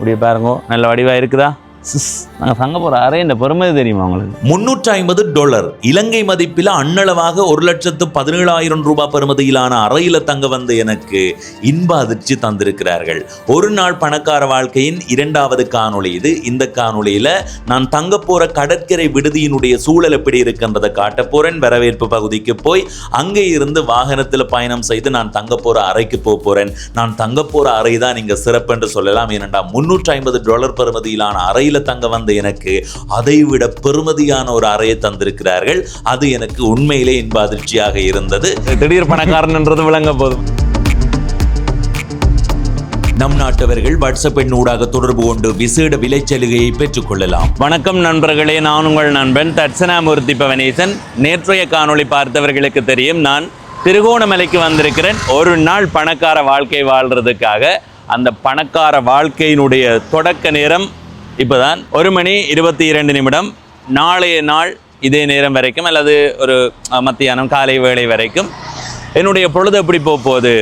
அப்படியே பாருங்க, நல்ல வடிவாக இருக்குதா? நாங்கள் தங்க போகிற அறையின் பெருமதி தெரியுமா உங்களுக்கு? $350 இலங்கை மதிப்பில் அண்ணளவாக 1,17,000 ரூபாய் பெறுமதியிலான அறையில தங்க வந்த எனக்கு இன்ப அதிர்ச்சி தந்திருக்கிறார்கள். ஒரு நாள் பணக்கார வாழ்க்கையின் 2வது காணொளி இது. இந்த காணொளியில நான் தங்க போற கடற்கரை விடுதியினுடைய சூழல் எப்படி இருக்கின்றதை காட்ட போறேன். வரவேற்பு பகுதிக்கு போய் அங்கே இருந்து வாகனத்தில் பயணம் செய்து நான் தங்க போற அறைக்கு போறேன். நான் தங்க போற அறை தான் இங்க சிறப்பு என்று சொல்லலாம். ஏனென்றா $350 பெறுமதியிலான அறை தங்க வந்த எனக்கு அதைவிட பெருமதியான ஒரு அறையை தந்திருக்கிறார்கள். அது எனக்கு உண்மையிலே இன்ப அதிர்ச்சியாக இருந்தது. திடீர் பணக்காரன் என்றது விளங்க போதும். நம் நாட்டவர்கள் வாட்ஸ்அப் எண் ஊடாக தொடர்பு கொண்டு விசேட விலைச்சலுகையை பெற்றுக் கொள்ளலாம். வணக்கம் நண்பர்களே, நான் உங்கள் நண்பன் தட்சணாமூர்த்தி பவனேசன். நேற்றைய காணொளி பார்த்தவர்களுக்கு தெரியும், நான் திருகோணமலைக்கு வந்திருக்கிறேன் ஒரு நாள் பணக்கார வாழ்க்கை வாழ்றதுக்காக. அந்த பணக்கார வாழ்க்கையினுடைய தொடக்க நேரம் இப்போதான் 1:22. நாளைய நாள் இதே நேரம் வரைக்கும் அல்லது ஒரு மத்தியானம் காலை வேளை வரைக்கும் என்னுடைய பொழுது எப்படி போகுது,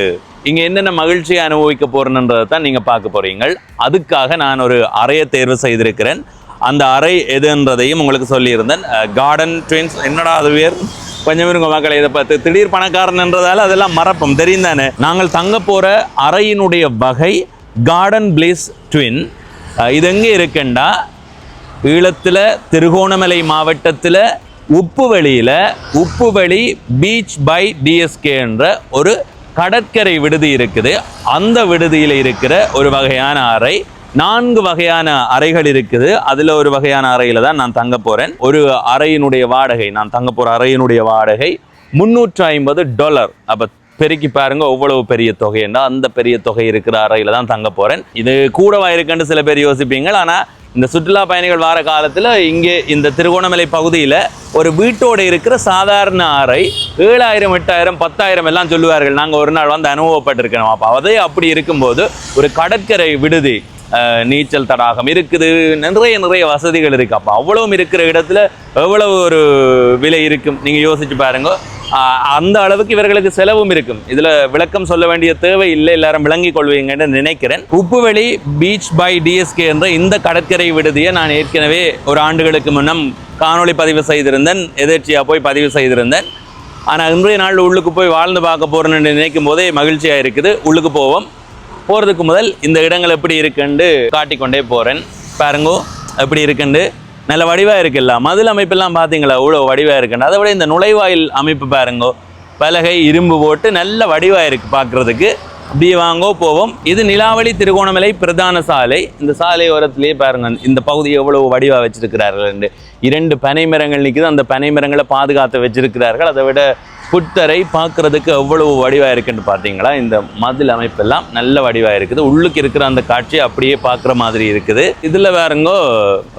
இங்கே என்னென்ன மகிழ்ச்சியை அனுபவிக்க போகிறேன்றதை தான் நீங்கள் பார்க்க போகிறீங்கள். அதுக்காக நான் ஒரு அறையை தேர்வு செய்திருக்கிறேன். அந்த அறை எதுன்றதையும் உங்களுக்கு சொல்லியிருந்தேன். கார்டன் ட்வின்ஸ், என்னடா அது வேறு கொஞ்சம் இருங்க மக்களை, இதை பார்த்து திடீர் பணக்காரன்ன்றதால அதெல்லாம் மறப்போம், தெரியும் தானே. நாங்கள் தங்க போகிற அறையினுடைய வகை கார்டன் பிளிஸ் ட்வின். இது எங்கே இருக்குண்டா, ஈழத்தில் திருகோணமலை மாவட்டத்தில் உப்புவெளி பீச் பை டிஎஸ்கே என்ற ஒரு கடற்கரை விடுதி இருக்குது. அந்த விடுதியில் இருக்கிற ஒரு வகையான அறை. 4 வகையான அறைகள் இருக்குது. அதில் ஒரு வகையான அறையில் தான் நான் தங்க போகிறேன். ஒரு அறையினுடைய வாடகை, நான் தங்க போகிற அறையினுடைய வாடகை $350. அப்போ பெருக்கி பாருங்க எவ்வளவு பெரிய தொகைன்னா, அந்த பெரிய தொகை இருக்கிற அறையில தான் தங்க போறேன். இது கூடவா இருக்குன்னு சில பேர் யோசிப்பீங்க. ஆனால் இந்த சுற்றுலா பயணிகள் வார காலத்தில் இங்கே இந்த திருகோணமலை பகுதியில் ஒரு வீட்டோடு இருக்கிற சாதாரண அறை 7,000, 8,000, 10,000 எல்லாம் சொல்லுவார்கள். நாங்கள் ஒரு நாள் வந்து அனுபவப்பட்டிருக்கணும். அப்போ அதே அப்படி இருக்கும்போது ஒரு கடற்கரை விடுதி, நீச்சல் தடாகம் இருக்குது, நிறைய வசதிகள் இருக்கு. அப்போ அவ்வளவும் இருக்கிற இடத்துல எவ்வளவு ஒரு விலை இருக்கும் நீங்கள் யோசிச்சு பாருங்க. அந்த அளவுக்கு இவர்களுக்கு செலவும் இருக்கும். இதுல விளக்கம் சொல்ல வேண்டிய தேவை இல்லை, எல்லாரும் விளங்கி கொள்வீங்கன்னு நினைக்கிறேன். உப்புவெளி பீச் பை டிஎஸ்கே என்ற இந்த கடற்கரை விடுதியை நான் ஏற்கனவே ஒரு ஆண்டுகளுக்கு முன்னம் காணொளி பதிவு செய்திருந்தேன். எதேர்ச்சியா போய் பதிவு செய்திருந்தேன். ஆனால் இன்றைய நாள் உள்ளுக்கு போய் வாழ்ந்து பார்க்க போறேன்னு நினைக்கும் போதே மகிழ்ச்சியா இருக்குது. உள்ளுக்கு போவோம். போறதுக்கு முதல் இந்த இடங்கள் எப்படி இருக்குன்னு காட்டிக்கொண்டே போறேன். பாருங்கோ எப்படி இருக்குன்னு. நல்ல வடிவாக இருக்குல்ல, மதில் அமைப்பெல்லாம் பார்த்தீங்களா இவ்வளோ வடிவாக இருக்குன்னு. அதை விட இந்த நுழைவாயில் அமைப்பு பாருங்கோ, பலகை இரும்பு போட்டு நல்ல வடிவாக இருக்குது பார்க்குறதுக்கு. அப்படியே வாங்கோ போவோம். இது நிலாவளி திருகோணமலை பிரதான சாலை. இந்த சாலை ஓரத்திலேயே பாருங்க இந்த பகுதியை எவ்வளவு வடிவாக வச்சிருக்கிறார்கள். 2 பனை மரங்கள் நிற்குது. அந்த பனை மரங்களை பாதுகாத்து வச்சிருக்கிறார்கள். அதை விட புத்தரை பார்க்கறதுக்கு எவ்வளவு வடிவாக இருக்குன்னு பார்த்தீங்களா. இந்த மதில் அமைப்பெல்லாம் நல்ல வடிவாக இருக்குது. உள்ளுக்கு இருக்கிற அந்த காட்சியை அப்படியே பார்க்குற மாதிரி இருக்குது. இதில் வேறங்கோ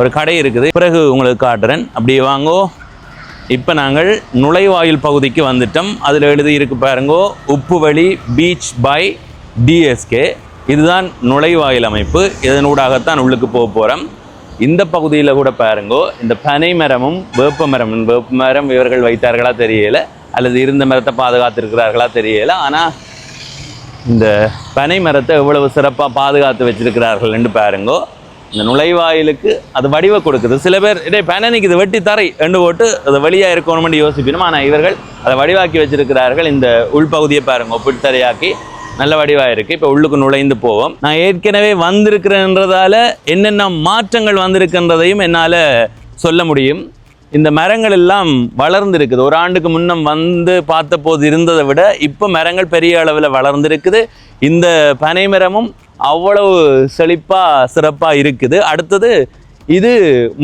ஒரு கடை இருக்குது, பிறகு உங்களுக்கு காட்டுறேன். அப்படியே வாங்கோ. இப்போ நாங்கள் நுழைவாயில் பகுதிக்கு வந்துட்டோம். அதில் எழுதி இருக்கு பாருங்கோ, உப்புவெளி பீச் பை டிஎஸ்கே. இதுதான் நுழைவாயில் அமைப்பு. இதனூடாகத்தான் உள்ளுக்கு போக போகிறோம். இந்த பகுதியில் கூட பாருங்கோ, இந்த பனை மரமும் வேப்ப மரம் இவர்கள் வைத்தார்களா தெரியல, அல்லது இருந்த மரத்தை பாதுகாத்திருக்கிறார்களா தெரியல. ஆனால் இந்த பனை மரத்தை எவ்வளவு சிறப்பாக பாதுகாத்து வச்சிருக்கிறார்கள் என்று பாருங்கோ. இந்த நுழைவாயிலுக்கு அது வடிவை கொடுக்குது. சில பேர் இதே பனனிக்கு இது வெட்டி தரை என்று போட்டு அது வழியாக இருக்கணும்னு யோசிக்கணும். ஆனால் இவர்கள் அதை வடிவாக்கி வச்சிருக்கிறார்கள். இந்த உள்பகுதியை பாருங்க, புத்தரையாக்கி நல்ல வடிவாக இருக்குது. இப்போ உள்ளுக்கு நுழைந்து போவோம். நான் ஏற்கனவே வந்திருக்கிறேன்றதால என்னென்ன மாற்றங்கள் வந்திருக்கின்றதையும் என்னால் சொல்ல முடியும். இந்த மரங்கள் எல்லாம் வளர்ந்துருக்குது. ஒரு ஆண்டுக்கு முன்னம் வந்து பார்த்த போது இருந்ததை விட இப்போ மரங்கள் பெரிய அளவில் வளர்ந்துருக்குது. இந்த பனை மரமும் அவ்வளவு செழிப்பாக சிறப்பாக இருக்குது. அடுத்தது இது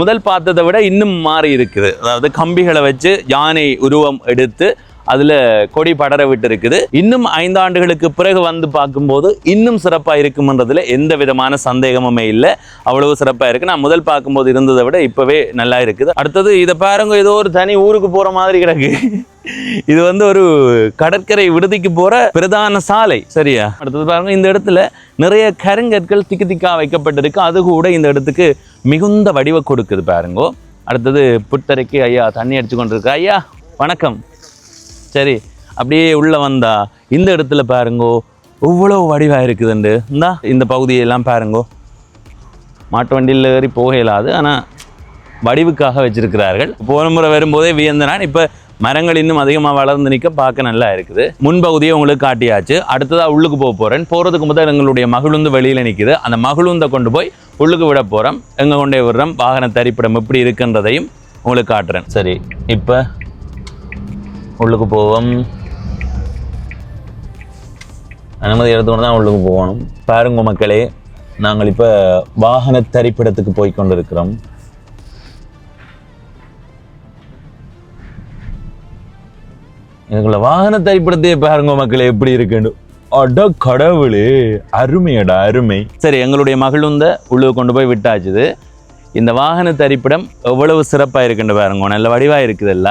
முதல் பார்த்ததை விட இன்னும் மாறி இருக்குது. அதாவது கம்பிகளை வச்சு யானை உருவம் எடுத்து அதில் கொடி படர விட்டு இருக்குது. இன்னும் 5 ஆண்டுகளுக்கு பிறகு வந்து பார்க்கும்போது இன்னும் சிறப்பாக இருக்கும்ன்றதுல எந்த விதமான சந்தேகமுமே இல்லை. அவ்வளவு சிறப்பாக இருக்குது. நான் முதல் பார்க்கும்போது இருந்ததை விட இப்போவே நல்லா இருக்குது. அடுத்தது இதை பாருங்க, ஏதோ ஒரு தனி ஊருக்கு போகிற மாதிரி கிடக்கு. இது வந்து ஒரு கடற்கரை விடுதிக்கு போகிற பிரதான சாலை, சரியா? அடுத்தது பாருங்க, இந்த இடத்துல நிறைய கருங்கற்கள் திக்கு திக்கா வைக்கப்பட்டிருக்கு. அது கூட இந்த இடத்துக்கு மிகுந்த வடிவ கொடுக்குது பாருங்கோ. அடுத்தது புத்தரைக்கு ஐயா தண்ணி அடிச்சு கொண்டிருக்கு. ஐயா வணக்கம். சரி, அப்படியே உள்ளே வந்தா இந்த இடத்துல பாருங்கோ எவ்வளோ வடிவாக இருக்குதுண்டு. இந்த பகுதியெல்லாம் பாருங்கோ, மாட்டு வண்டியில் ஏறி போக இயலாது. ஆனால் வடிவுக்காக வச்சிருக்கிறார்கள். போன முறை வரும்போதே வியந்தனான். இப்போ மரங்கள் இன்னும் அதிகமாக வளர்ந்து நிற்க பார்க்க நல்லா இருக்குது. முன்பகுதியை உங்களுக்கு காட்டியாச்சு. அடுத்ததாக உள்ளுக்கு போக போகிறேன். போகிறதுக்கு முதல் எங்களுடைய மகிழுந்து வெளியில் நிற்குது. அந்த மகிழுந்தை கொண்டு போய் உள்ளுக்கு விட போகிறோம். எங்கே கொண்டே விடுறோம், வாகன தரிப்பிடம் எப்படி இருக்குன்றதையும் உங்களுக்கு காட்டுறேன். சரி, இப்போ உள்ளுக்கு போவோம். அனுமதி எடுத்துக்கொண்டு தான் உள்ளுக்கு போகணும். பாருங்க மக்களே, நாங்கள் இப்போ வாகன தரிப்பிடத்துக்கு போய் கொண்டிருக்கிறோம். எனக்குள்ள வாகன தரிப்பிடத்தையே பாருங்க மக்களே எப்படி இருக்குன்னு. அட கடவுளே, அருமையடா அருமை. சரி, எங்களுடைய மகிழுந்த உள்ளுக்கு கொண்டு போய் விட்டாச்சுது. இந்த வாகன தரிப்பிடம் எவ்வளவு சிறப்பாக இருக்குன்னு பாருங்க. நல்ல வடிவாக இருக்குதுல்ல.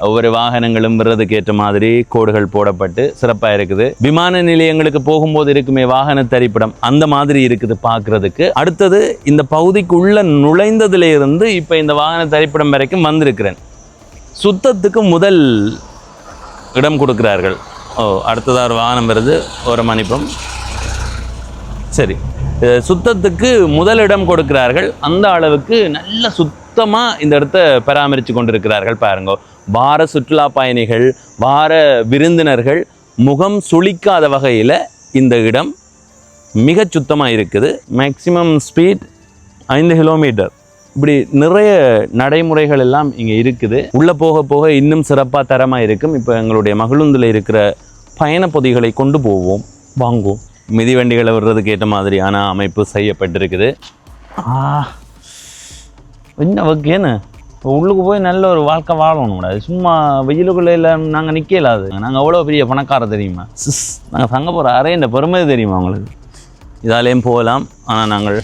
ஒவ்வொரு வாகனங்களும் விடுறதுக்கு ஏற்ற மாதிரி கோடுகள் போடப்பட்டு சிறப்பாக இருக்குது. விமான நிலையங்களுக்கு போகும்போது இருக்குமே வாகன தரிப்பிடம், அந்த மாதிரி இருக்குது பார்க்குறதுக்கு. அடுத்தது இந்த பகுதிக்குள்ள நுழைந்ததுல இருந்து இப்போ இந்த வாகன தரிப்பிடம் வரைக்கும் வந்திருக்கிறேன். சுத்தத்துக்கு முதல் இடம் கொடுக்கிறார்கள். அடுத்ததாக ஒரு வாகனம் வருது, ஒரு மணிப்பம். சரி, சுத்தத்துக்கு முதலிடம் கொடுக்கிறார்கள். அந்த அளவுக்கு நல்ல சுத்தமாக இந்த இடத்த பராமரித்து கொண்டிருக்கிறார்கள் பாருங்க. வார சுற்றுலா பயணிகள், வார விருந்தினர்கள் முகம் சுளிக்காத வகையில் இந்த இடம் மிக சுத்தமாக இருக்குது. Maximum speed 5 kilometre. இப்படி நிறைய நடைமுறைகள் எல்லாம் இங்கே இருக்குது. உள்ளே போக போக இன்னும் சிறப்பாக தரமாக இருக்கும். இப்போ எங்களுடைய மகிழுந்தில் இருக்கிற பயண பொதிகளை கொண்டு போவோம், வாங்குவோம். மிதிவண்டிகளை விடுறதுக்கு ஏற்ற மாதிரியான அமைப்பு செய்யப்பட்டிருக்குது. என்ன ஓகேன்னு உள்ளுக்கு போய் நல்ல ஒரு வாழ்க்கை வாழணும். அது சும்மா வெயிலுக்குள்ளே இல்லை நாங்கள் நிற்கலாது. நாங்கள் அவ்வளோ பெரிய பணக்கார தெரியுமா? நாங்கள் தங்க போகிற அறையின் பெருமை தெரியுமா உங்களுக்கு? இதாலேயும் போகலாம். ஆனால் நாங்கள்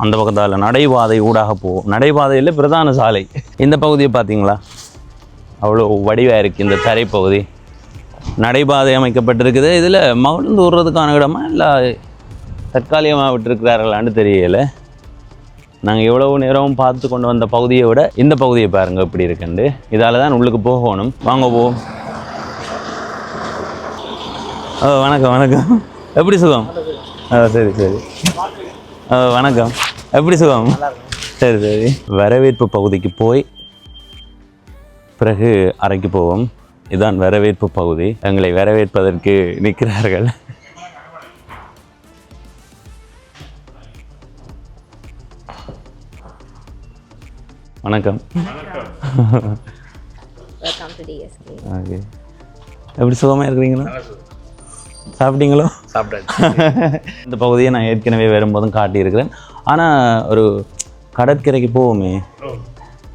அந்த பக்கத்தால் நடைபாதை ஊடாக போவோம். நடைபாதையில் பிரதான சாலை. இந்த பகுதியை பார்த்தீங்களா, அவ்வளோ வடிவாக இருக்குது இந்த தரைப்பகுதி. நடைபாதை அமைக்கப்பட்டிருக்குது. இதில் மகிழ்ந்து விடுறதுக்கான இடமா இல்லை தற்காலிகமாக விட்டுருக்கிறார்களான்னு தெரியலை. நாங்கள் எவ்வளவு நேரமும் பார்த்து கொண்டு வந்த பகுதியை விட இந்த பகுதியை பாருங்கள் எப்படி இருக்குண்டு. இதால் தான் உள்ளுக்கு போகணும். வாங்க போவோம். வணக்கம் வணக்கம். எப்படி சுகம்? சரி சரி. வணக்கம். எப்படி சுகம்? சரி சரி. வரவேற்பு பகுதிக்கு போய் பிறகு அறைக்கு போவோம். இதுதான் வரவேற்பு பகுதி. எங்களை வரவேற்பதற்கு நிற்கிறார்கள். வணக்கம். ஓகே, எப்படி சுகமாக இருக்கிறீங்களா? சாப்பிட்டீங்களோ? சாப்பிட்டாச்சு. இந்த பகுதியை நான் ஏற்கனவே வரும்போதும் காட்டியிருக்கிறேன். ஆனால் ஒரு கடற்கரைக்கு போவோமே,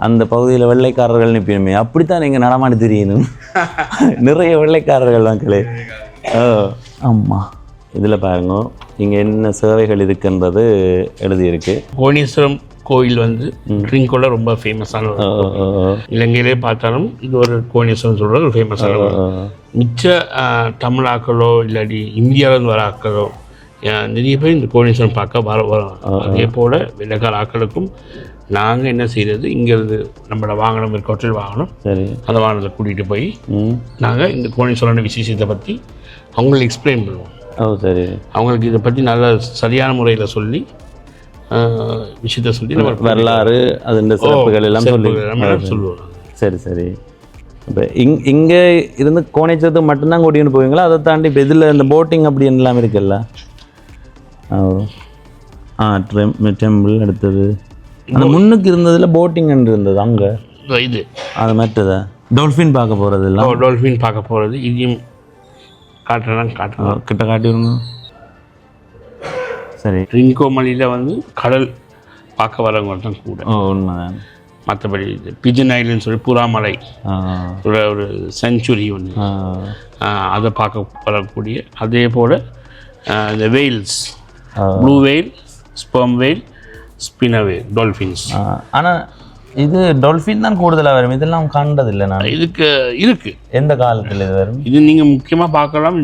அந்த பகுதியில் வெள்ளைக்காரர்கள் நிற்பினுமே, அப்படித்தான் நீங்கள் நடமாடி தெரியணும். நிறைய வெள்ளைக்காரர்கள் மக்களே. ஆமாம், இதில் பாருங்க இங்கே என்ன சேவைகள் இருக்குன்றது எழுதியிருக்கு. கோணேஸ்வரம் கோயில் வந்து ட்ரிங்கோட ரொம்ப ஃபேமஸான இலங்கையிலே பார்த்தாலும் இது ஒரு கோணேஸ்வரம் சொல்கிற ஒரு ஃபேமஸான. மிச்ச தமிழாக்களோ இல்லாட்டி இந்தியாவிலேருந்து வர ஆக்களோ நிறைய பேர் இந்த கோணேஸ்வரம் பார்க்க வரும். அதே போல் வெள்ளக்கார ஆக்களுக்கும் நாங்கள் என்ன செய்கிறது, இங்கேருந்து நம்மளோட வாகனம் இருக்க ஹோட்டல் வாகனம், சரி, அந்த வாகனத்தை கூட்டிகிட்டு போய் நாங்கள் இந்த கோணேஸ்வரன் விசேஷத்தை பற்றி அவங்களுக்கு எக்ஸ்பிளைன் பண்ணுவோம். சரி, அவங்களுக்கு இதை பற்றி நல்ல சரியான முறையில் சொல்லி விஷயத்தை சொல்லி வரலாறு அதன் சிறப்புகள் எல்லாம் சொல்லுவோம். சரி சரி. இப்போ இங்கே இருந்து கோணேஸ்வரத்துக்கு மட்டும்தான் கூட்டிகிட்டு போவீங்களா? அதை தாண்டி இப்போ இதில் இந்த போட்டிங் அப்படின்னு எல்லாம் இருக்குல்ல? டெம்பிள் அடுத்தது அந்த முன்னுக்கு இருந்ததில் போட்டிங் இருந்தது அங்கே. இது அது மற்றதா டால்ஃபின் பார்க்க போகிறது இல்லை? டால்ஃபின் பார்க்க போகிறது. இதையும் காட்டுறேன் கிட்ட காட்டிடுங்க. சரி, ட்ரிங்கோமலையில் வந்து கடல் பார்க்க வரவங்க தான் கூட. உண்மைதான். மற்றபடி பிஜன் ஐலண்ட் சொல்லி புறாமலை ஒரு செஞ்சுரி ஒன்று, அதை பார்க்க வரக்கூடிய. அதே போல் இந்த வெயில்ஸ், ப்ளூ வெயில், ஸ்பெர்ம் வெயில், ஸ்பினர் வெயில், டால்ஃபின்ஸ். ஆனால் இது டால்ஃபின் தான் கூடுதலாக வரும். இதெல்லாம் கண்டதில்லை நான். இதுக்கு இருக்குது. எந்த காலத்தில் இது வரும்? இது நீங்கள் முக்கியமாக பார்க்கலாம்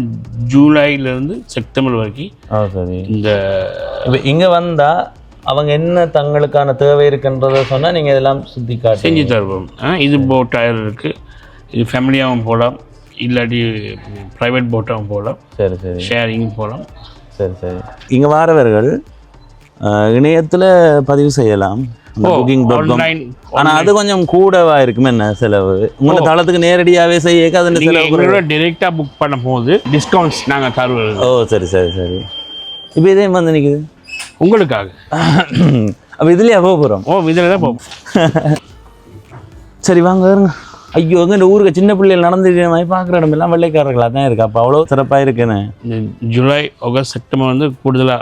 ஜூலைலேருந்து செப்டம்பர் வரைக்கும். சரி. இந்த இப்போ இங்கே வந்தால் அவங்க என்ன தங்களுக்கான தேவை இருக்குன்றதை சொன்னால் நீங்கள் இதெல்லாம் சுற்றி காட்டி செஞ்சு தருவோம். இது போட் டயர் இருக்குது. இது ஃபேமிலியாகவும் போகலாம், இல்லாட்டி ப்ரைவேட் போட்டாகவும் போகலாம். சரி சரி. ஷேரிங் போகலாம். சரி சரி. இங்கே வாரவர்கள் இணையத்தில் பதிவு செய்யலாம் booking.com. ஆன்லைன் ஆனால் அது கொஞ்சம் கூடவா இருக்குமே என்ன செலவு உங்களை தளத்துக்கு நேரடியாகவே செய்ய அதில் நீங்கள் செலவு எங்களோட டிரெக்டாக புக் பண்ணும்போது டிஸ்கவுண்ட்ஸ் நாங்கள் தருவது ஓ சரி சரி சரி இப்போ இதே வந்து நிற்குது உங்களுக்காக. அப்போ இதுலேயே போக போகிறோம். ஓ இதில் தான் போகும். சரி வாங்க வருங்க. ஐயோ அங்கே இந்த ஊருக்கு சின்ன பிள்ளைகள் நடந்துட்டு மாதிரி பார்க்குற இடமெல்லாம் வெள்ளைக்காரர்களாக தான் இருக்கு. அப்போ அவ்வளோ சிறப்பாக இருக்குன்னு. இந்த ஜூலை ஆகஸ்ட் செப்டம்பர் வந்து கூடுதலாக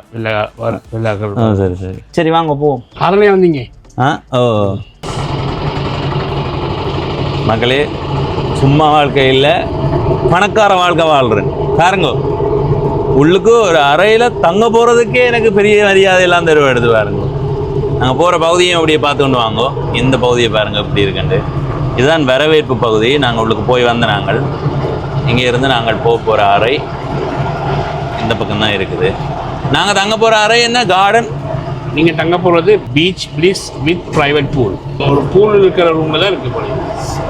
வெள்ளாக்கள். சரி சரி சரி வாங்க போவோம். காரிலே வந்தீங்க? ஓ மக்களே சும்மா வாழ்க்கை இல்லை பணக்கார வாழ்க்கை வாழ்கிறேன் பாருங்க. உள்ளுக்கு ஒரு அறையில் தங்க போகிறதுக்கே எனக்கு பெரிய மரியாதையெல்லாம் தருவாடுது பாருங்க. நாங்கள் போகிற பகுதியும் அப்படியே பார்த்து கொண்டு வாங்கோ. இந்த பகுதியை பாருங்கள் எப்படி இருக்குன்ட்டு. இதுதான் வரவேற்பு பகுதி. நாங்கள் உள்ளுக்கு போய் வந்த நாங்கள் இங்கே இருந்து நாங்கள் போகிற அறை இந்த பக்கம்தான் இருக்குது. நாங்கள் தங்க போகிற அறை என்ன கார்டன். நீங்கள் தங்க போகிறது beach bliss with private pool. ஒரு பூல் இருக்கிற ரூமில் தான் இருக்குது போல.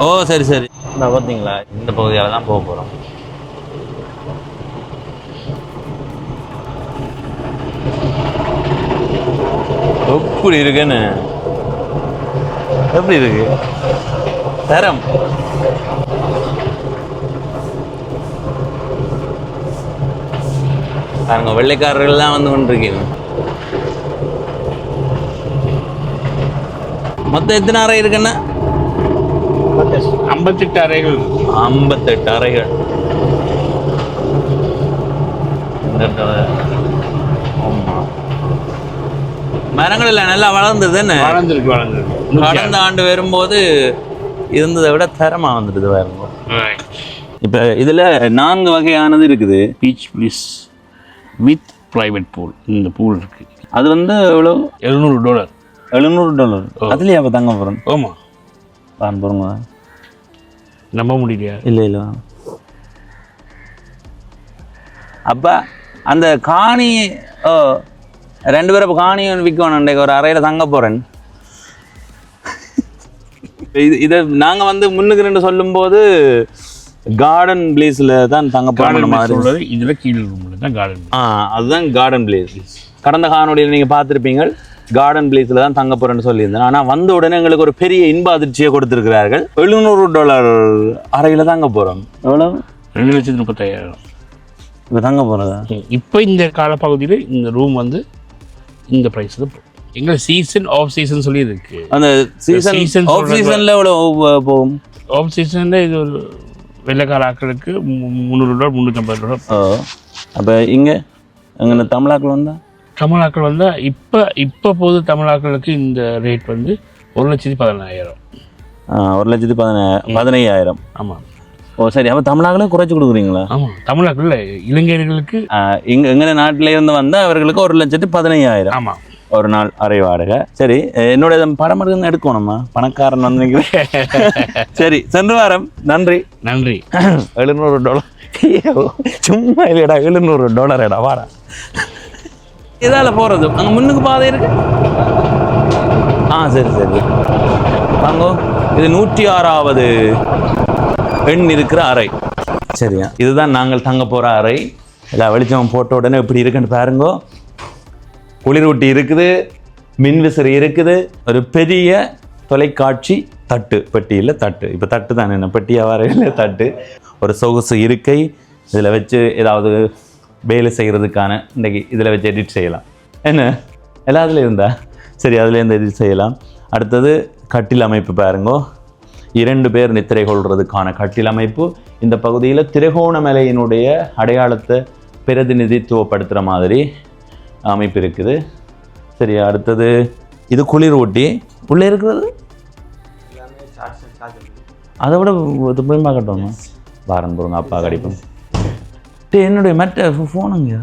ஓ சரி சரி பார்த்தீங்களா இந்த பகுதியால் தான் போக போகிறோம். எப்படி இருக்குன்னு எப்படி இருக்கு தரம். பாருங்க வெள்ளைக்காரர்கள்லாம் வந்து கொண்டிருக்கீங்க. மொத்தம் எத்தனை அறை இருக்குன்னா 58 அறைகள். 58 அறைகள். ஆமா மரங்கள் எல்லாம் நல்லா வளர்ந்தது என்ன வளர்ந்துருக்கு. கடந்த ஆண்டு வரும்போது இருந்ததை விட தரமாக வந்துடுது பாருங்க. இப்போ இதில் 4 வகையானது இருக்குது. Beach bliss with private pool. இந்த பூல் இருக்குது. அது வந்து எவ்வளோ $700. $700. அதுலேயே அப்போ தங்க போகிறோம். ஆமாம் பான் போகிறோங்க. நம்ப முடியலையா? இல்லை இல்லை அப்போ அந்த காணி 2 பேரும் இப்போ காணி விற்கணும். இன்றைக்கு ஒரு அறையில் தங்க போகிறேன். இதை நாங்கள் வந்து முன்னுக்கு ரெண்டு சொல்லும்போது கார்டன் பிளேஸில் தான் தங்க போகிற மாதிரி. இதில் கீழே ரூமில் தான் கார்டன். அதுதான் கார்டன் பிளேஸ். கடந்த காணொலியில் நீங்கள் பார்த்துருப்பீங்க கார்டன் பிளேஸில் தான் தங்க போகிறேன்னு சொல்லியிருந்தேன். ஆனால் வந்த உடனே எங்களுக்கு ஒரு பெரிய இன்ப அதிர்ச்சியை கொடுத்துருக்கிறார்கள். $700 அறையில் தாங்க போகிறோம். எவ்வளோ? 2,35,000. இப்போ தங்க போகிறதா? இப்போ இந்த காலப்பகுதியில் இந்த ரூம் வந்து இந்த ப்ரைஸ் தான் எங்களை சீசன் ஆஃப் சீசன் சொல்லி இருக்கு. அந்த சீசன் ஆஃப் சீசனில் எவ்வளோ போகும்? ஆஃப் சீசனில் இது ஒரு வெள்ளைக்கார ஆக்களுக்கு $300 $350. அப்போ இங்கே எங்கே தமிழாக்கள் வந்தால் தமிழாக்கள் வந்தால் இப்போ போது தமிழாக்களுக்கு இந்த ரேட் வந்து 1,14,000. 1,15,000. ஆமாம். ஓ சரி. அப்போ தமிழாக்களும் குறைச்சி கொடுக்குறீங்களா? ஆமாம். தமிழாக்கள் இல்லை, இளைஞர்களுக்கு. எங்கள் நாட்டில் இருந்து வந்தால் அவர்களுக்கு 1,15,000. ஆமாம். ஒரு நாள் அறை வாடகை. சரி என்னோட படம் எடுத்து எடுக்கணுமா? பணக்காரன் வந்து சரி சென்று வாரம். நன்றி நன்றி. $700. சும்மா இல்லைடா $700 வாடா. இதால் போகிறது அங்கே முன்னுக்கு பாதை இருக்கு. சரி சரி வாங்கோ. இது 106வது எண் இருக்கிற அறை. சரியா இதுதான் நாங்கள் தங்க போகிற அறை. எல்லா வெளிச்சம் போட்ட உடனே எப்படி இருக்குன்னு பாருங்கோ. குளிரூட்டி இருக்குது, மின்விசிறி இருக்குது, ஒரு பெரிய தொலைக்காட்சி தட்டு. பெட்டியில் தட்டு. இப்போ தட்டு தான் என்ன பெட்டியாக வரையில் தட்டு. ஒரு சொகுசு இருக்கை. இதில் வச்சு ஏதாவது வேலை செய்கிறதுக்கான இன்றைக்கி இதில் வச்சு எடிட் செய்யலாம். என்ன எல்லாத்துலேயும் இருந்தா சரி அதுலேருந்து எடிட் செய்யலாம். அடுத்தது கட்டில் அமைப்பு பாருங்கோ. 2 பேர் நித்திரை கொள்வதற்கான கட்டில் அமைப்பு. இந்த பகுதியில் திரிகோணமலையினுடைய அடையாளத்தை பிரதிநிதித்துவப்படுத்துகிற மாதிரி அமைப்பு இருக்குது. சரி அடுத்தது இது குளிர் ஊட்டி. உள்ளே இருக்கிறது அதை விட போய் பார்க்கட்டோமா? வாரன் போகிறோங்க அப்பா கடிப்போம். என்னுடைய மற்ற ஃபோனுங்க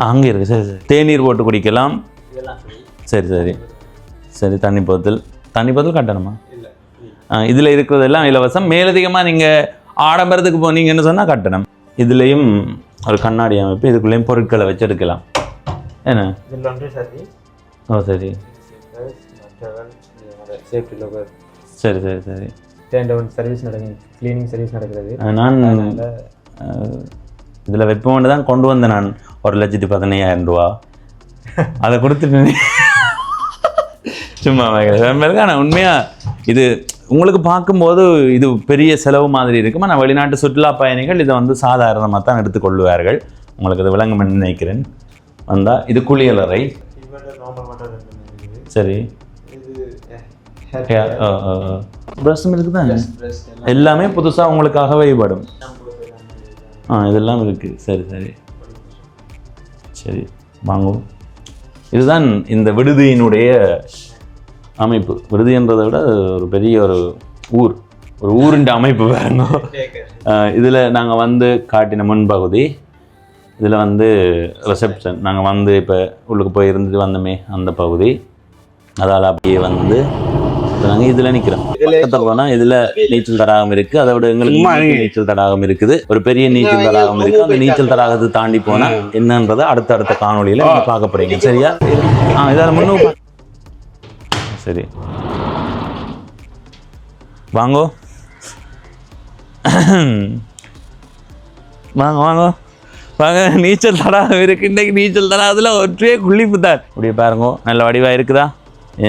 அங்கே இருக்குது. சரி சரி தேநீர் போட்டு குடிக்கலாம். சரி சரி சரி தண்ணி போத்தல் கட்டணுமா? இதில் இருக்கிறதெல்லாம் இலவசம். மேலதிகமாக நீங்கள் ஆடம்பரத்துக்கு போனீங்கன்னு சொன்னால் கட்டணம். இதுலேயும் ஒரு கண்ணாடி அமைப்பு. இதுக்குள்ளேயும் பொருட்களை வச்சு எடுக்கலாம். என்ன ஓ சரி சரி சரி சரி சர்வீஸ் நடக்குது, கிளீனிங் சர்வீஸ் நடக்கிறது. நான் இதில் வைப்போன்னு தான் கொண்டு வந்தேன். நான் 1,15,000 ரூபா. அதை கொடுத்துட்டு சும்மா ஆனால் உண்மையாக இது உங்களுக்கு பார்க்கும்போது இது பெரிய செலவு மாதிரி இருக்கும். ஆனால் வெளிநாட்டு சுற்றுலா பயணிகள் இதை வந்து சாதாரணமாக தான் எடுத்துக்கொள்வார்கள். உங்களுக்கு இது விளங்கும் என்று நினைக்கிறேன். வந்தால் இது குளியலறை. சரி, ப்ரஷ்ஷும் இருக்குதான், எல்லாமே புதுசாக உங்களுக்காக வழிபடும். இதெல்லாம் இருக்குது. சரி சரி சரி, வாங்குவோம். இதுதான் இந்த விடுதியினுடைய அமைப்பு. விடுதின்றதை விட ஒரு பெரிய ஒரு ஊரின் அமைப்பு பாருங்க. இதில் நாங்கள் வந்து காட்டின முன்பகுதி, இதில் வந்து ரிசப்ஷன். நாங்கள் வந்து இப்போ உள்ளுக்கு போய் இருந்துட்டு வந்தோமே அந்த பகுதி. அதால் அப்படியே வந்து நாங்கள் இதில் நிற்கிறோம். பக்கத்தில் போனால் இதில் நீச்சல் தடாகம் இருக்குது. அதை விட எங்களுக்கு நீச்சல் தடாகம் இருக்குது. ஒரு பெரிய நீச்சல் தடாகம் இருக்குது. அந்த நீச்சல் தடாகத்தை தாண்டி போனால் என்னன்றதை அடுத்த காணொலியில் பார்க்க போகிறீங்க. சரியா? இதால் முன்னும் சரி, வாங்கோ வாங்க வாங்க வாங்க. நீச்சல் தடாகம் இருக்கு. இன்றைக்கு நீச்சல் தடாகத்தில் ஒற்றே குளிப்பு தான். அப்படியே பாருங்க, நல்ல வடிவாக இருக்குதா?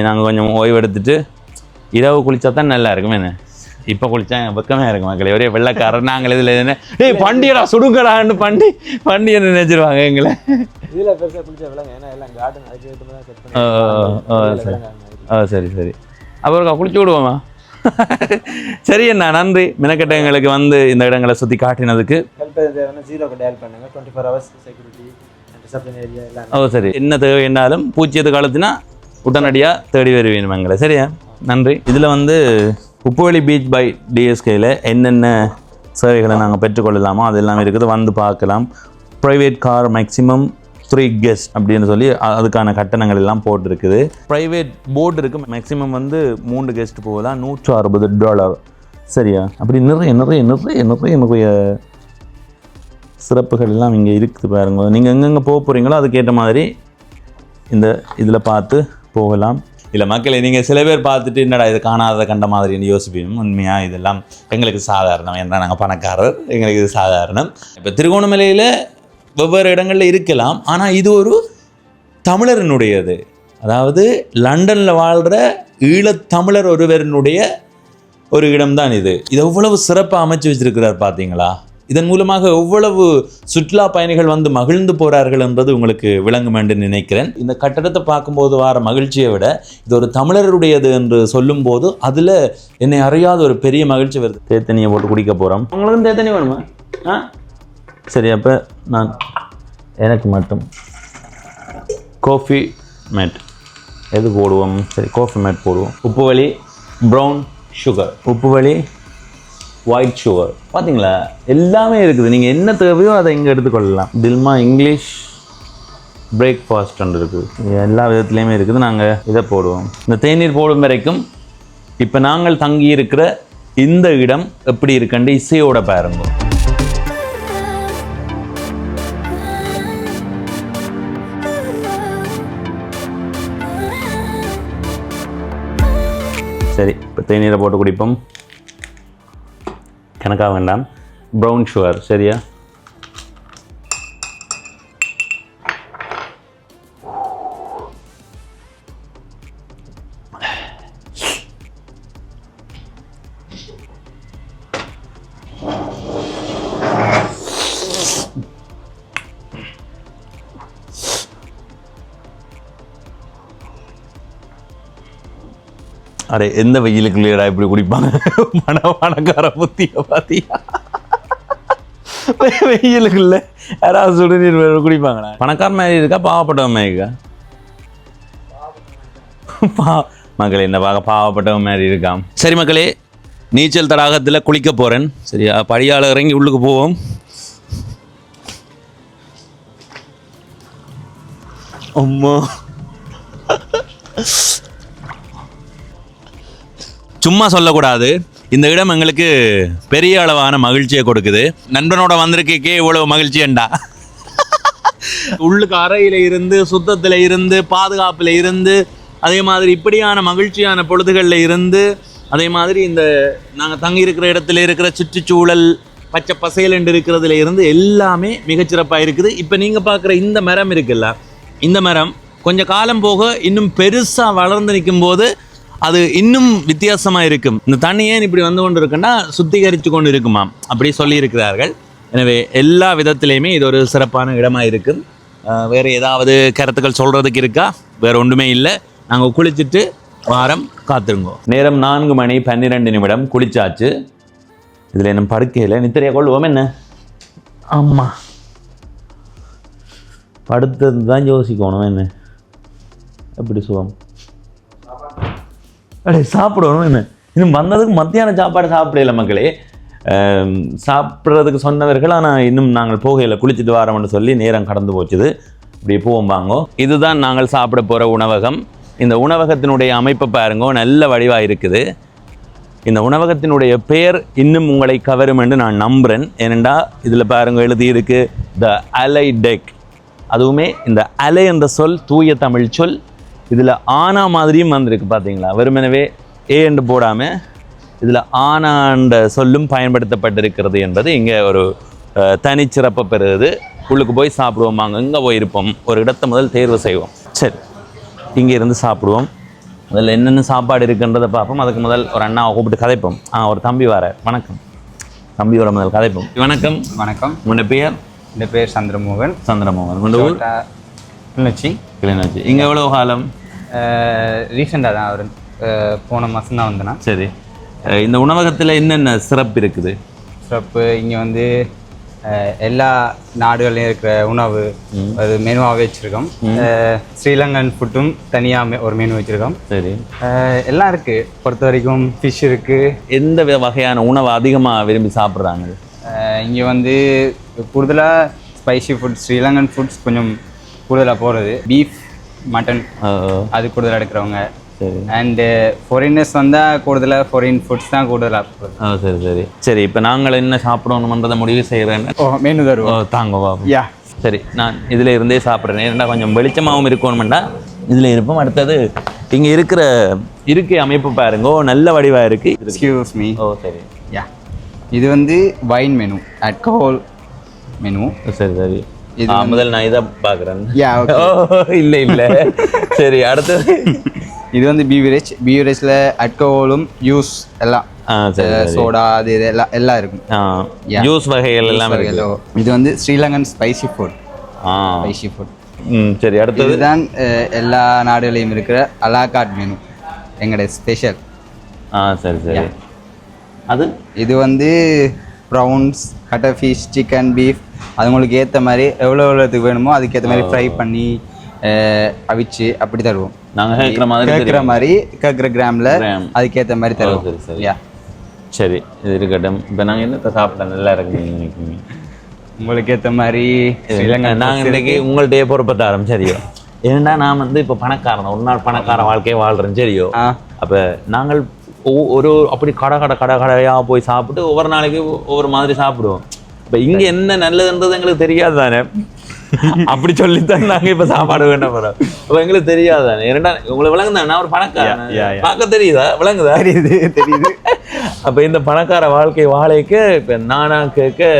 நாங்கள் கொஞ்சம் ஓய்வு எடுத்துட்டு இரவு குளித்தா தான் நல்லா இருக்கும். என்ன இப்போ குளித்தா பக்கமே இருக்கும் மக்களே. ஒரே வெள்ளைக்காரர் நாங்கள் இதில் என்ன டேய் பண்டியடா சுடுங்கடான்னு பண்டி என்ன நினைச்சிருவாங்க எங்களை. இதில் பெருசாக குளிச்சா விளங்க, ஏன்னா எல்லாம் கார்டன் அதுக்கு ஏற்ற மாதிரி செட் பண்ணி. சரி சரி, அப்புறம் குளிச்சு விடுவோமா? சரி அண்ணா, நன்றி. மினக்கட்ட எங்களுக்கு வந்து இந்த இடங்களை சுற்றி காட்டினதுக்கு. ஹெல்ப் தேவைன்னா 0க்கு டயல் பண்ணுங்க. 24 hours செக்யூரிட்டி ரிசப்ஷன் ஏரியா எல்லாம். சரி, என்ன தேவை என்னாலும் பூச்சியது காலத்துனா உடனடியாக தேடி வருவேன் எங்களை. சரியா, நன்றி. இதில் வந்து உப்புவெளி பீச் பை டிஎஸ்கேயில் என்னென்ன சேவைகளை நாங்கள் பெற்றுக்கொள்ளலாமோ அதெல்லாம் இருக்குது, வந்து பார்க்கலாம். ப்ரைவேட் கார் மேக்ஸிமம் 3 guests அப்படின்னு சொல்லி அதுக்கான கட்டணங்கள் எல்லாம் போட்டிருக்குது. ப்ரைவேட் போர்டு இருக்குது, மேக்ஸிமம் வந்து 3 guest போகலாம். $160. சரியா? அப்படி நிறைய சிறப்புகள் எல்லாம் இங்கே இருக்குது பாருங்க. நீங்கள் எங்கெங்கே போக போகிறீங்களோ அதுக்கேற்ற மாதிரி இந்த இதில் பார்த்து போகலாம். இல்லை மக்களை நீங்கள் சில பேர் பார்த்துட்டு என்னடா இது காணாத கண்ட மாதிரின்னு யோசிப்பீங்க. உண்மையாக இதெல்லாம் எங்களுக்கு சாதாரணம். ஏன்னா நாங்கள் பணக்காரர், எங்களுக்கு இது சாதாரணம். இப்போ திருகோணமலையில் வெவ்வேறு இடங்களில் இருக்கலாம், ஆனால் இது ஒரு தமிழரினுடையது. அதாவது லண்டனில் வாழ்கிற ஈழத்தமிழர் ஒருவரினுடைய ஒரு இடம்தான் இது. இது எவ்வளவு சிறப்பாக அமைச்சு வச்சிருக்கிறார் பார்த்தீங்களா? இதன் மூலமாக எவ்வளவு சுற்றுலா பயணிகள் வந்து மகிழ்ந்து போகிறார்கள் என்பது உங்களுக்கு விளங்கும் என்று நினைக்கிறேன். இந்த கட்டடத்தை பார்க்கும்போது வர மகிழ்ச்சியை விட இது ஒரு தமிழருடையது என்று சொல்லும்போது அதில் என்னை அறியாத ஒரு பெரிய மகிழ்ச்சி வருது. தேத்தனியை போட்டு குடிக்க போகிறோம். உங்களுக்கும் தேத்தனி வேணுமா? சரி, அப்போ நான் எனக்கு மட்டும் காஃபி மேட் எது போடுவோம்? சரி, காஃபி மேட் போடுவோம். Uppuveli brown sugar, Uppuveli white sugar. பார்த்தீங்களா, எல்லாமே இருக்குது. நீங்கள் என்ன தேவையோ அதை இங்கே எடுத்துக்கொள்ளலாம். தில்மா இங்கிலீஷ் பிரேக்ஃபாஸ்ட் ஒன்று இருக்குது. எல்லா விதத்துலேயுமே இருக்குது. நாங்கள் இதை போடுவோம். இந்த தேநீர் போடும் வரைக்கும் இப்போ நாங்கள் தங்கி இருக்கிற இந்த இடம் எப்படி இருக்குன்னு இசையோட பாருங்க. சரி, இப்போ தேநீரை போட்டு குடிப்போம். கணக்காக வேண்டாம். Brown sugar. சரியா? அடே, எந்த வெயிலுக்குள்ளேடா இப்படி குடிப்பாங்க? பணக்கார புத்திய பாத்தியா? வெயிலுக்குள்ள யாராவது சுடுநீர் குடிப்பாங்களா? பணக்கார மாதிரி இருக்கா, பாவப்பட்டவன் மாதிரி இருக்கா? மக்களே, இந்த பாவப்பட்டவன் மாதிரி இருக்காம். சரி மக்களே, நீச்சல் தடாகத்தில் குளிக்க போகிறேன். சரியா? படியால் இறங்கி உள்ளுக்கு போவோம். அம்மா, சும்மா சொல்லக்கூடாது. இந்த இடம் எங்களுக்கு பெரிய அளவான மகிழ்ச்சியை கொடுக்குது. நண்பனோட வந்திருக்கே இவ்வளவு மகிழ்ச்சியண்டா. உள்ளுக்கு அறையில் இருந்து, சுத்தத்தில் இருந்து, பாதுகாப்பில் இருந்து, அதே மாதிரி இப்படியான மகிழ்ச்சியான பொழுதுகளில் இருந்து, அதே மாதிரி இந்த நாங்கள் தங்கி இருக்கிற இடத்துல இருக்கிற சுற்றுச்சூழல் பச்சை பசையல் என்று இருக்கிறதுல இருந்து எல்லாமே மிகச்சிறப்பாக இருக்குது. இப்போ நீங்கள் பார்க்குற இந்த மரம் இருக்குல்ல, இந்த மரம் கொஞ்சம் காலம் போக இன்னும் பெருசாக வளர்ந்து நிற்கும் போது அது இன்னும் வித்தியாசமாக இருக்கும். இந்த தண்ணி ஏன் இப்படி வந்து கொண்டு இருக்குன்னா சுத்திகரித்து கொண்டு இருக்குமாம், அப்படி சொல்லியிருக்கிறார்கள். எனவே எல்லா விதத்திலையுமே இது ஒரு சிறப்பான இடமாக இருக்கும். வேறு ஏதாவது கருத்துக்கள் சொல்கிறதுக்கு இருக்கா? வேறு ஒன்றுமே இல்லை. நாங்கள் குளிச்சுட்டு வாரம் காத்திருங்கோ. நேரம் 4:12 குளிச்சாச்சு. இதில் என்ன படுக்கையில் நித்திரையை கொள்வோம் என்ன? ஆமாம், படுத்தது தான் யோசிக்கணும் என்ன எப்படி சுகம். அடே சாப்பிடணும் என்ன? இன்னும் வந்ததுக்கு மத்தியான சாப்பாடு சாப்பிடல மக்களே. சாப்பிட்றதுக்கு சொன்னவர்கள், ஆனால் இன்னும் நாங்கள் போகையில் குளிச்சுட்டு வரோம்னு சொல்லி நேரம் கடந்து போச்சுது. இப்படி போவோம் வாங்கோ. இதுதான் நாங்கள் சாப்பிட போகிற உணவகம். இந்த உணவகத்தினுடைய அமைப்பை பாருங்கோ, நல்ல வடிவாக இருக்குது. இந்த உணவகத்தினுடைய பெயர் இன்னும் உங்களை கவரும் என்று நான் நம்புகிறேன். ஏனெண்டா இதில் பாருங்க எழுதியிருக்கு த அலை டெக். அதுவுமே இந்த அலை என்ற சொல் தூய தமிழ் சொல். இதில் ஆனா மாதிரியும் வந்திருக்கு பார்த்தீங்களா? வெறுமனவே ஏ என்று போடாமல் இதில் ஆனாண்ட சொல்லும் பயன்படுத்தப்பட்டிருக்கிறது என்பது இங்கே ஒரு தனிச்சிறப்பை பெறுது. உள்ளுக்கு போய் சாப்பிடுவோம் வாங்க. எங்கே போயிருப்போம், ஒரு இடத்தை முதல் தேர்வு செய்வோம். சரி, இங்கே இருந்து சாப்பிடுவோம். அதில் என்னென்ன சாப்பாடு இருக்குன்றதை பார்ப்போம். அதுக்கு முதல் ஒரு அண்ணாவை கூப்பிட்டு கதைப்போம். ஒரு தம்பி வர. வணக்கம். தம்பியோட முதல் கதைப்போம். வணக்கம். வணக்கம். உங்களோட பெயர்? இந்த பேர் சந்திரமோகன். சந்திரமோகன். உங்களோட ஊர்? கிளிநொச்சி. இங்கே எவ்வளோ காலம்? ரீசெண்டாக தான் அவர் போன மாதம் தான் வந்தேன்னா. சரி, இந்த உணவகத்தில் என்னென்ன சிறப்பு இருக்குது? சிறப்பு இங்கே வந்து எல்லா நாடுகள்லையும் இருக்கிற உணவு அது மெனுவாகவே வச்சுருக்கோம். ஸ்ரீலங்கன் ஃபுட்டும் தனியாக ஒரு மெனு வச்சுருக்கோம். சரி, எல்லாம் இருக்குது. பொறுத்த வரைக்கும் ஃபிஷ் இருக்குது. எந்த வகையான உணவை அதிகமாக விரும்பி சாப்பிட்றாங்க? இங்கே வந்து கூடுதலாக ஸ்பைசி ஃபுட், ஸ்ரீலங்கன் ஃபுட்ஸ் கொஞ்சம் கூடுதலாக போகிறது. பீஃப், மட்டன் அது கூடுதலாக எடுக்கிறவங்க. சரி. அண்டு ஃபாரினர்ஸ் வந்தால் கூடுதலாக ஃபாரின் ஃபுட்ஸ் தான் கூடுதலாக போகுது. சரி சரி சரி. இப்போ நாங்கள் என்ன சாப்பிடணுன்றதை முடிவு செய்கிறேன். மெனு தருவோம். தாங்க. யா, சரி, நான் இதில் இருந்தே சாப்பிட்றேன். ஏன்னா கொஞ்சம் வெளிச்சமாகவும் இருக்கணுமெண்டா இதில் இருப்போம். அடுத்தது இங்கே இருக்கிற இருக்கை அமைப்பு பாருங்க, நல்ல வடிவாக இருக்குது. Excuse me. சரி. யா, இது வந்து வைன் மெனு, ஆல்கஹால் மெனு. சரி சரி. முதல் நான் இதை பார்க்குறேன். யா, இல்லை. சரி, அடுத்தது இது வந்து பீவரேஜில் ஆல்கஹாலும் ஜூஸ் எல்லாம், சோடா அது இது எல்லாம் இருக்கும். ஜூஸ் வகைகள் எல்லாம் இருக்கு. இது வந்து ஸ்ரீலங்கன் ஸ்பைசி ஃபுட். சரி, அடுத்தது இதுதான் எல்லா நாடுகளையும் இருக்கிற அலாகாட் மெனு, எங்களுடைய ஸ்பெஷல். சரி சரி. அது இது வந்து browns, cutter fish, chicken, beef, அது உங்களுக்கு ஏற்ற மாதிரி எவ்வளோத்துக்கு வேணுமோ அதுக்கேற்ற மாதிரி ஃப்ரை பண்ணி அவிச்சு அப்படி தருவோம். நாங்கள் கேட்குற மாதிரி கேட்குற கிராமில் அதுக்கேற்ற மாதிரி தருவோம். சரி சரி. சரி, இது இருக்கட்டும். இப்போ நாங்கள் என்னத்தை சாப்பிட்டா நல்லா இருக்குன்னு நினைக்கிறீங்க? உங்களுக்கு ஏற்ற மாதிரி நாங்கள் இன்றைக்கி உங்கள்கிட்டயே பொறுப்பத்த ஆரம்பிச்சரியோ. ஏன்னா நான் வந்து இப்போ பணக்காரன், ஒரு நாள் பணக்கார வாழ்க்கையை வாழ்கிறேன் சரியோ. அப்போ நாங்கள் ஒரு அப்படி கடையாக போய் சாப்பிட்டு ஒவ்வொரு நாளைக்கு ஒவ்வொரு மாதிரி சாப்பிடுவோம். இப்போ இங்கே என்ன நல்லதுன்றது எங்களுக்கு தெரியாது தானே. அப்படி சொல்லித்தான் நாங்கள் இப்போ சாப்பாடு வேண்டாம் போகிறோம். இப்போ எங்களுக்கு தெரியாது தானே. ஏன்னா உங்களுக்கு விளங்குதான், நான் ஒரு பணக்காரன் பார்க்க தெரியுதா, விளங்குதா? தெரியுது. அப்போ இந்த பணக்கார வாழ்க்கை வாழைக்க இப்போ நானா கேட்க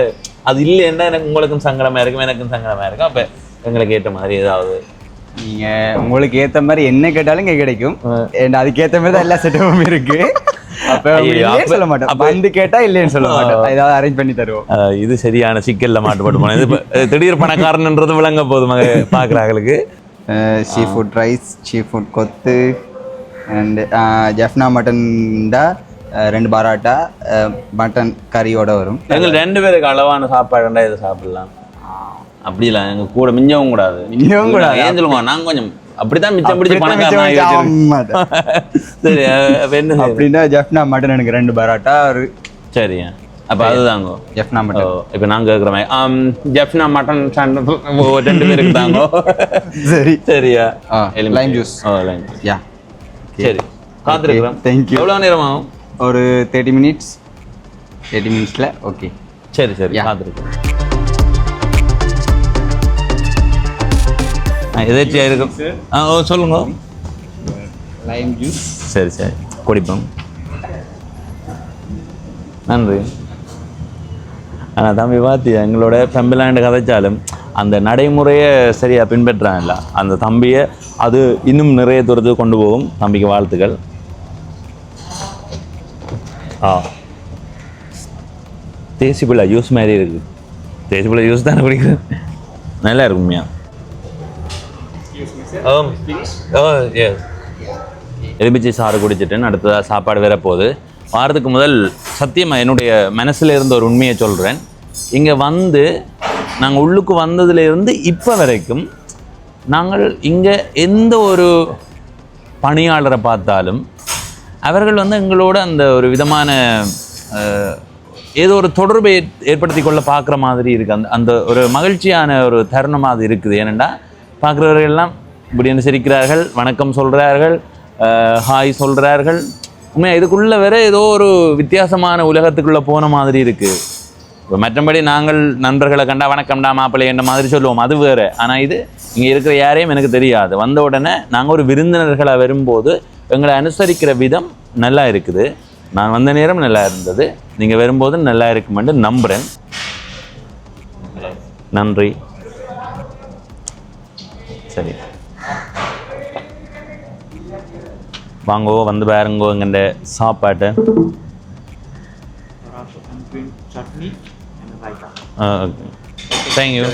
அது இல்லைன்னா எனக்கு உங்களுக்கும் சங்கடமாக இருக்கும், எனக்கும் சங்கடமாக இருக்கும். அப்போ எங்களுக்கு ஏற்ற மாதிரி ஏதாவது நீங்கள் உங்களுக்கு ஏற்ற மாதிரி என்ன கேட்டாலும் இங்கே கிடைக்கும். அதுக்கேற்ற மாதிரி தான் எல்லா செட்டப்பும் இருக்கு. சொல்ல மாட்டோம், வந்து கேட்டா இல்லைன்னு சொல்ல மாட்டோம், ஏதாவது அரேஞ்ச் பண்ணி தருவோம். இது சரியான சிக்கல்ல மாட்டுப்பட்டு போனது. திடீர் பணக்காரன்ன்றது விளங்க போதும் பார்க்குறாங்களுக்கு. Sea food rice, sea food kottu, and Jaffna மட்டன்டா 2 பராட்டா, மட்டன் கறியோட வரும். எங்களுக்கு 2 பேருக்கு அளவான சாப்பாடுண்டா இதை சாப்பிடலாம். அப்படி இல்லை, எங்கள் கூட மிஞ்சவும் கூடாது. ஏன் சொல்லுவோம், நாங்கள் கொஞ்சம் அப்படித்தான் மிச்சம் பிடிச்சி பணக்காரன். சரி, என்ன அப்படின்னா ஜெஃப்னா மட்டன் எனக்கு 2 பராட்டா ஒரு. சரி, அப்போ அதுதாங்கோ ஜெஃப்னா மட்டன். இப்போ நாங்கள் கேட்குற மாதிரி ஜெஃப்னா மட்டன் 2 பேருக்கு தாங்கோ. சரி சரியா. Lime juice. Lime juice. Yeah, சரி, காத்திருக்கிறோம். தேங்க்யூ. எவ்வளோ நேரம் ஆகும்? ஒரு 30 minutes. 30 minutes okay. சரி சரி, காத்திருக்கிறோம். எதாச்சியாக இருக்கும். சொல்லுங்க. Lime juice. சரி சரி, குடிப்போம். நன்றி. ஆனால் தம்பி பார்த்தியா, எங்களோட பெம்பிளாண்டு கதைச்சாலும் அந்த நடைமுறையை சரியாக பின்பற்றாங்கல்ல அந்த தம்பியை அது இன்னும் நிறைய தூரத்துக்கு கொண்டு போகும். தம்பிக்கு வாழ்த்துக்கள். தேசிப்பிள்ளை ஜூஸ் மாதிரி இருக்குது. தேசிப்பிள்ளை ஜூஸ் தானே குடிக்குது. நல்லா இருக்கும்யா. எலுமிச்சை சாறு குடிச்சிட்டேன்னு அடுத்ததாக சாப்பாடு வேற போகுது. வாரத்துக்கு முதல் சத்தியமாக என்னுடைய மனசில் இருந்த ஒரு உண்மையை சொல்கிறேன். இங்கே வந்து நாங்கள் உள்ளுக்கு வந்ததுலேருந்து இப்போ வரைக்கும் நாங்கள் இங்கே எந்த ஒரு பணியாளரை பார்த்தாலும் அவர்கள் வந்து எங்களோட அந்த ஒரு விதமான ஏதோ ஒரு தொடர்பை ஏற்படுத்தி கொள்ள பார்க்குற மாதிரி இருக்குது. அந்த ஒரு மகிழ்ச்சியான ஒரு தருணமாக அது இருக்குது. ஏனெண்டா பார்க்குறவர்கள்லாம் இப்படின்னு சிரிக்கிறார்கள், வணக்கம் சொல்கிறார்கள், ஹாய் சொல்கிறார்கள். உண்மையாக இதுக்குள்ளே வேற ஏதோ ஒரு வித்தியாசமான உலகத்துக்குள்ளே போன மாதிரி இருக்குது. இப்போ மற்றபடி நாங்கள் நண்பர்களை கண்டா வணக்கம்டா மாப்பிள்ளை என்ற மாதிரி சொல்லுவோம், அது வேறு. ஆனால் இது இங்கே இருக்கிற யாரையும் எனக்கு தெரியாது. வந்த உடனே நாங்கள் ஒரு விருந்தினர்களை வரும்போது எங்களை அனுசரிக்கிற விதம் நல்லா இருக்குது. நான் வந்த நேரம் நல்லா இருந்தது, நீங்கள் வரும்போது நல்லா இருக்குமென்று நம்புகிறேன். நன்றி. சரி, வாங்கோ வந்து பாருங்கோ எங்கள்ட சாப்பாட்டை. தேங்க்யூ.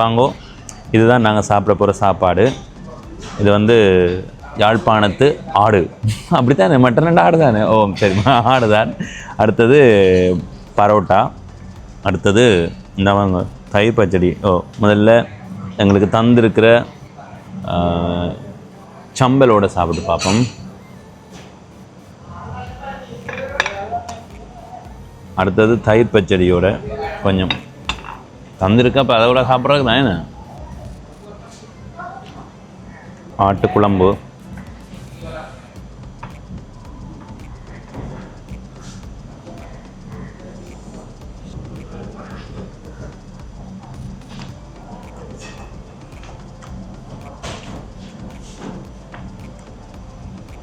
வாங்கோ, இதுதான் நாங்கள் சாப்பிட போகிற சாப்பாடு. இது வந்து யாழ்ப்பாணத்து ஆடு. அப்படித்தானே, மட்டன் ஆடு தானே? ஓ சரி, ஆடு தான். அடுத்தது பரோட்டா. அடுத்தது இந்த வாங்க தயிர் பச்சடி. ஓ முதல்ல எங்களுக்கு தந்திருக்கிற சம்பலோட சாப்பிட்டு பார்ப்போம். அடுத்தது தயிர் பச்சடியோட கொஞ்சம் தந்திருக்க. அப்போ அதோட சாப்பிட்றதுக்கு தான் என்ன ஆட்டு குழம்பு.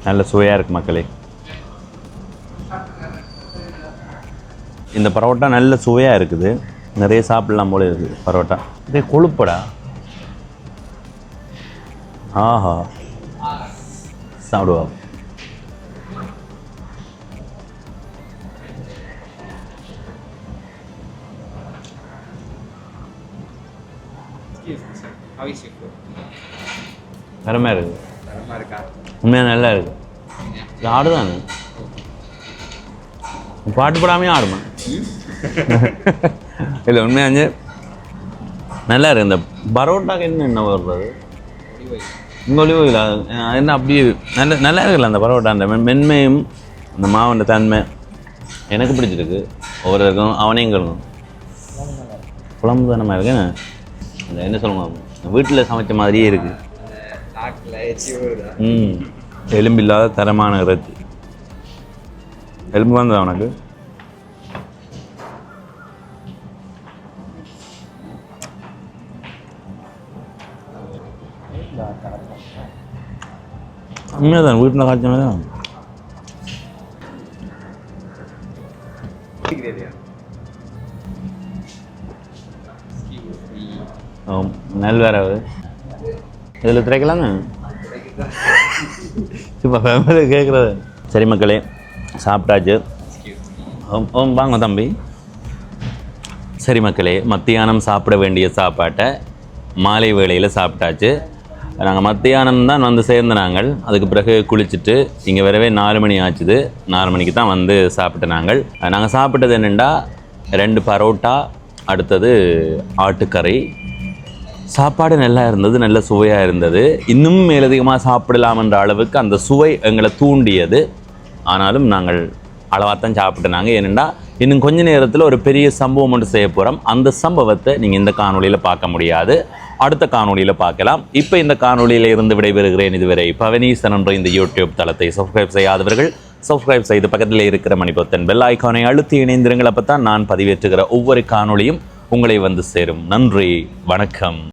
நல்ல சுவையாக இருக்குது மக்களே. இந்த பரோட்டா நல்ல சுவையாக இருக்குது. நிறைய சாப்பிடலாம் போல இருக்குது பரோட்டா. இதே கொழுப்படா. ஆஹா, சாப்பிடுவா. தரமாக இருக்குது. உண்மையாக நல்லா இருக்குது. இது ஆடுதானே? பாட்டு போடாமையே ஆடுமா? இல்லை உண்மையாக நல்லா இருக்குது. இந்த பரோட்டாக்கு என்ன வருது? இங்கே ஒளிவு இல்லை என்ன அப்படியே நல்லா இருக்குல்ல அந்த பரோட்டா. அந்த மென்மையும் அந்த மாவுண்ட தன்மை எனக்கு பிடிச்சிருக்கு. ஒவ்வொருக்கும் அவனையும் கழுவும். குழம்பு தானமாக இருக்கு. அந்த என்ன சொல்லுவாங்க, வீட்டில் சமைச்ச மாதிரியே இருக்குது. எலும்பில்லாத தரமான இறைச்சி. எலும்பு வந்ததா உனக்கு? உண்மையாக தான் வீட்டில் காய்ச்ச மாதிரி தான். நெல் வேற இதில் திரைக்கலாங்க. இப்போ ஃபேமிலி கேட்குறது. சரி மக்களே, சாப்பிட்டாச்சு. வாங்க தம்பி. சரி மக்களே, மத்தியானம் சாப்பிட வேண்டிய சாப்பாட்டை மாலை வேளையில் சாப்பிட்டாச்சு. நாங்கள் மத்தியானம் தான் வந்து சேர்ந்த நாங்கள். அதுக்கு பிறகு குளிச்சுட்டு இங்கே வரவே 4 மணி ஆச்சுது. 4 மணிக்கு தான் வந்து சாப்பிட்ட நாங்கள் சாப்பிட்டது என்னென்னா 2 பரோட்டா, அடுத்தது ஆட்டுக்கறி. சாப்பாடு நல்லா இருந்தது, நல்ல சுவையாக இருந்தது. இன்னும் மேலதிகமாக சாப்பிடலாம்ன்ற அளவுக்கு அந்த சுவை எங்களை தூண்டியது. ஆனாலும் நாங்கள் அளவாகத்தான் சாப்பிட்டனாங்க. ஏனென்னா இன்னும் கொஞ்ச நேரத்தில் ஒரு பெரிய சம்பவம் ஒன்று செய்ய போகிறோம். அந்த சம்பவத்தை நீங்கள் இந்த காணொலியில் பார்க்க முடியாது, அடுத்த காணொலியில் பார்க்கலாம். இப்போ இந்த காணொலியில் இருந்து விடைபெறுகிறேன். இதுவரை பவனீசன் என்ற இந்த யூடியூப் தளத்தை சப்ஸ்கிரைப் செய்யாதவர்கள் சப்ஸ்கிரைப் செய்து பக்கத்தில் இருக்கிற மணிப்பொத்தன் பெல் ஐக்கானை அழுத்தி இணைந்திருங்கள். அப்போ தான் நான் பதிவேற்றுகிற ஒவ்வொரு காணொலியும் உங்களை வந்து சேரும். நன்றி, வணக்கம்.